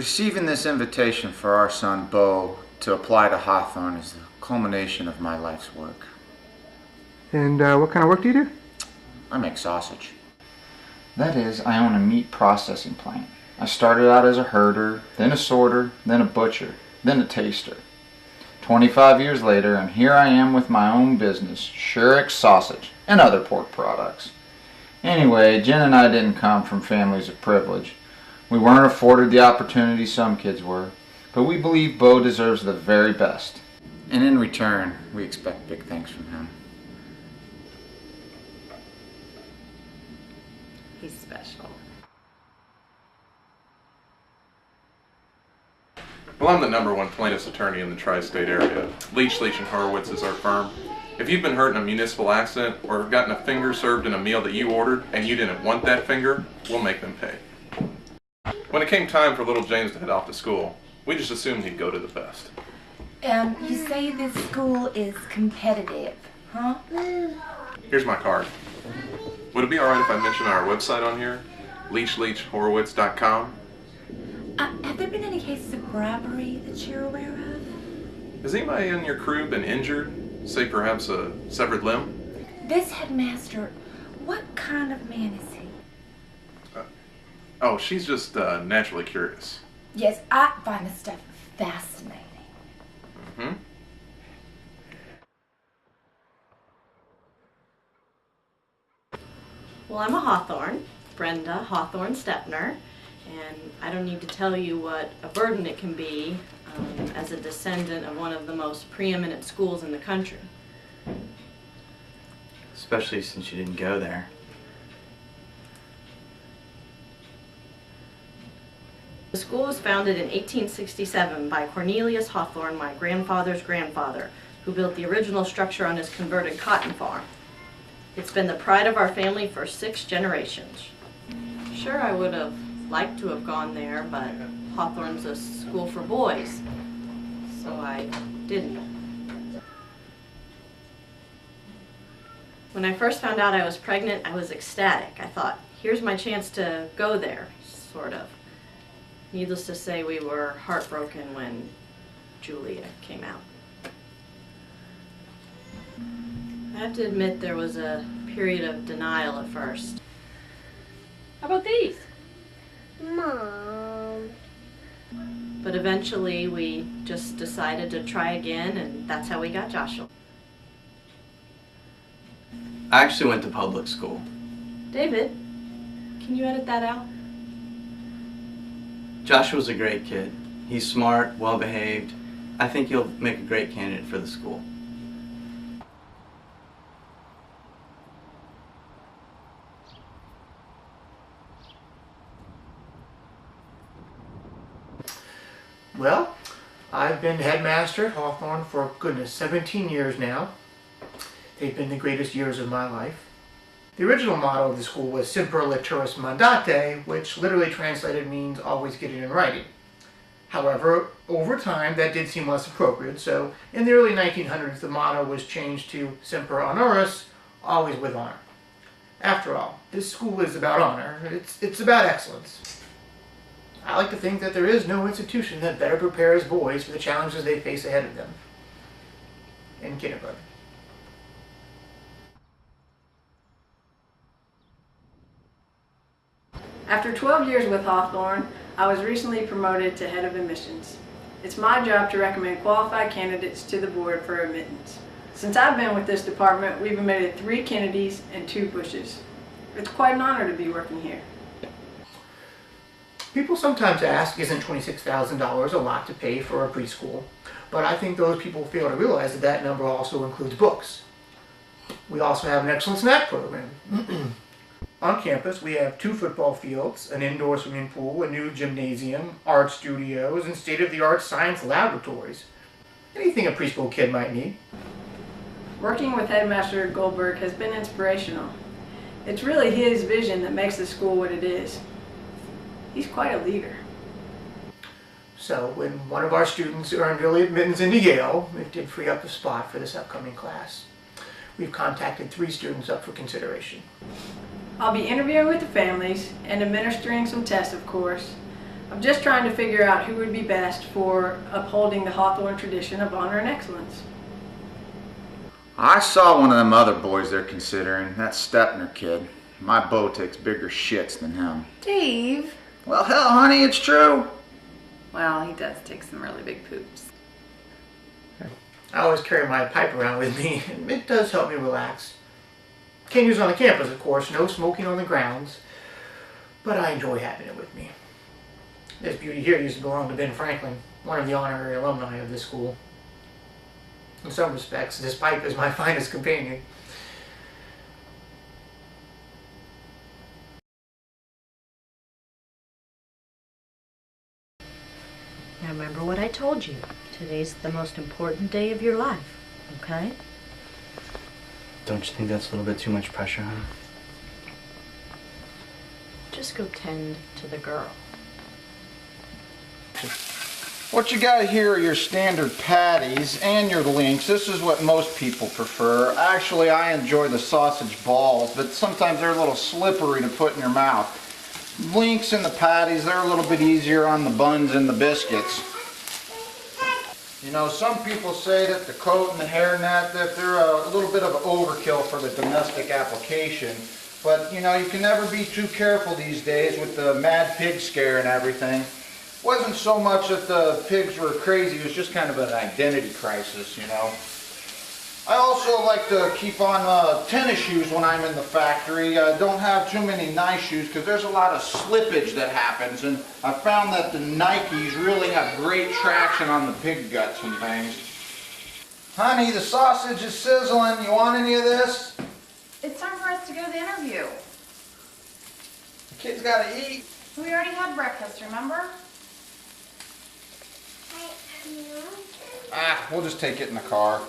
Receiving this invitation for our son, Bo, to apply to Hawthorne is the culmination of my life's work. And what kind of work do you do? I make sausage. That is, I own a meat processing plant. I started out as a herder, then a sorter, then a butcher, then a taster. 25 years later, and here I am with my own business, Shurex Sausage, and other pork products. Anyway, Jen and I didn't come from families of privilege. We weren't afforded the opportunity some kids were, but we believe Bo deserves the very best. And in return, we expect big things from him. He's special. Well, I'm the #1 plaintiff's attorney in the tri-state area. Leach, and Horowitz is our firm. If you've been hurt in a municipal accident or gotten a finger served in a meal that you ordered and you didn't want that finger, we'll make them pay. When it came time for little James to head off to school, we just assumed he'd go to the best. You say this school is competitive, huh? Here's my card. Would it be alright if I mention our website on here? leachhorowitz.com? Have there been any cases of bribery that you're aware of? Has anybody in your crew been injured? Say perhaps a severed limb? This headmaster, what kind of man is he? Oh, she's just naturally curious. Yes, I find this stuff fascinating. Mm-hmm. Well, I'm a Hawthorne, Brenda Hawthorne Stepner, and I don't need to tell you what a burden it can be as a descendant of one of the most preeminent schools in the country. Especially since you didn't go there. The school was founded in 1867 by Cornelius Hawthorne, my grandfather's grandfather, who built the original structure on his converted cotton farm. It's been the pride of our family for 6 generations. Sure, I would have liked to have gone there, but Hawthorne's a school for boys, so I didn't. When I first found out I was pregnant, I was ecstatic. I thought, here's my chance to go there, sort of. Needless to say, we were heartbroken when Julia came out. I have to admit there was a period of denial at first. How about these? Mom. But eventually we just decided to try again, and that's how we got Joshua. I actually went to public school. David, can you edit that out? Joshua's a great kid. He's smart, well-behaved. I think he'll make a great candidate for the school. Well, I've been headmaster at Hawthorne for, goodness, 17 years now. They've been the greatest years of my life. The original motto of the school was Semper Litteris Mandate, which literally translated means always get it in writing. However, over time that did seem less appropriate, so in the early 1900s the motto was changed to Semper Honoris, always with honor. After all, this school is about honor. It's about excellence. I like to think that there is no institution that better prepares boys for the challenges they face ahead of them in kindergarten. After 12 years with Hawthorne, I was recently promoted to head of admissions. It's my job to recommend qualified candidates to the board for admittance. Since I've been with this department, we've admitted 3 Kennedys and 2 Bushes. It's quite an honor to be working here. People sometimes ask, isn't $26,000 a lot to pay for a preschool? But I think those people fail to realize that that number also includes books. We also have an excellent snack program. On campus, we have 2 football fields, an indoor swimming pool, a new gymnasium, art studios, and state-of-the-art science laboratories. Anything a preschool kid might need. Working with Headmaster Goldberg has been inspirational. It's really his vision that makes the school what it is. He's quite a leader. So when one of our students earned early admittance into Yale, it did free up a spot for this upcoming class. We've contacted 3 students up for consideration. I'll be interviewing with the families and administering some tests, of course. I'm just trying to figure out who would be best for upholding the Hawthorne tradition of honor and excellence. I saw one of them other boys they're considering, that Stepner kid. My beau takes bigger shits than him. Dave. Well, hell, honey, it's true. Well, he does take some really big poops. I always carry my pipe around with me, and it does help me relax. Can't use it on the campus, of course, no smoking on the grounds, but I enjoy having it with me. This beauty here used to belong to Ben Franklin, one of the honorary alumni of this school. In some respects, this pipe is my finest companion. Now remember what I told you. Today's the most important day of your life, okay? Don't you think that's a little bit too much pressure, honey? Just go tend to the girl. What you got here are your standard patties and your links. This is what most people prefer. Actually, I enjoy the sausage balls, but sometimes they're a little slippery to put in your mouth. Links and the patties, they're a little bit easier on the buns and the biscuits. You know, some people say that the coat and the hairnet, that they're a little bit of overkill for the domestic application. But, you know, you can never be too careful these days with the mad pig scare and everything. It wasn't so much that the pigs were crazy, it was just kind of an identity crisis, you know. I also like to keep on tennis shoes when I'm in the factory. I don't have too many nice shoes because there's a lot of slippage that happens, and I found that the Nikes really have great traction on the pig guts and things. Honey, the sausage is sizzling. You want any of this? It's time for us to go to the interview. The kid's got to eat. We already had breakfast, remember? We'll just take it in the car.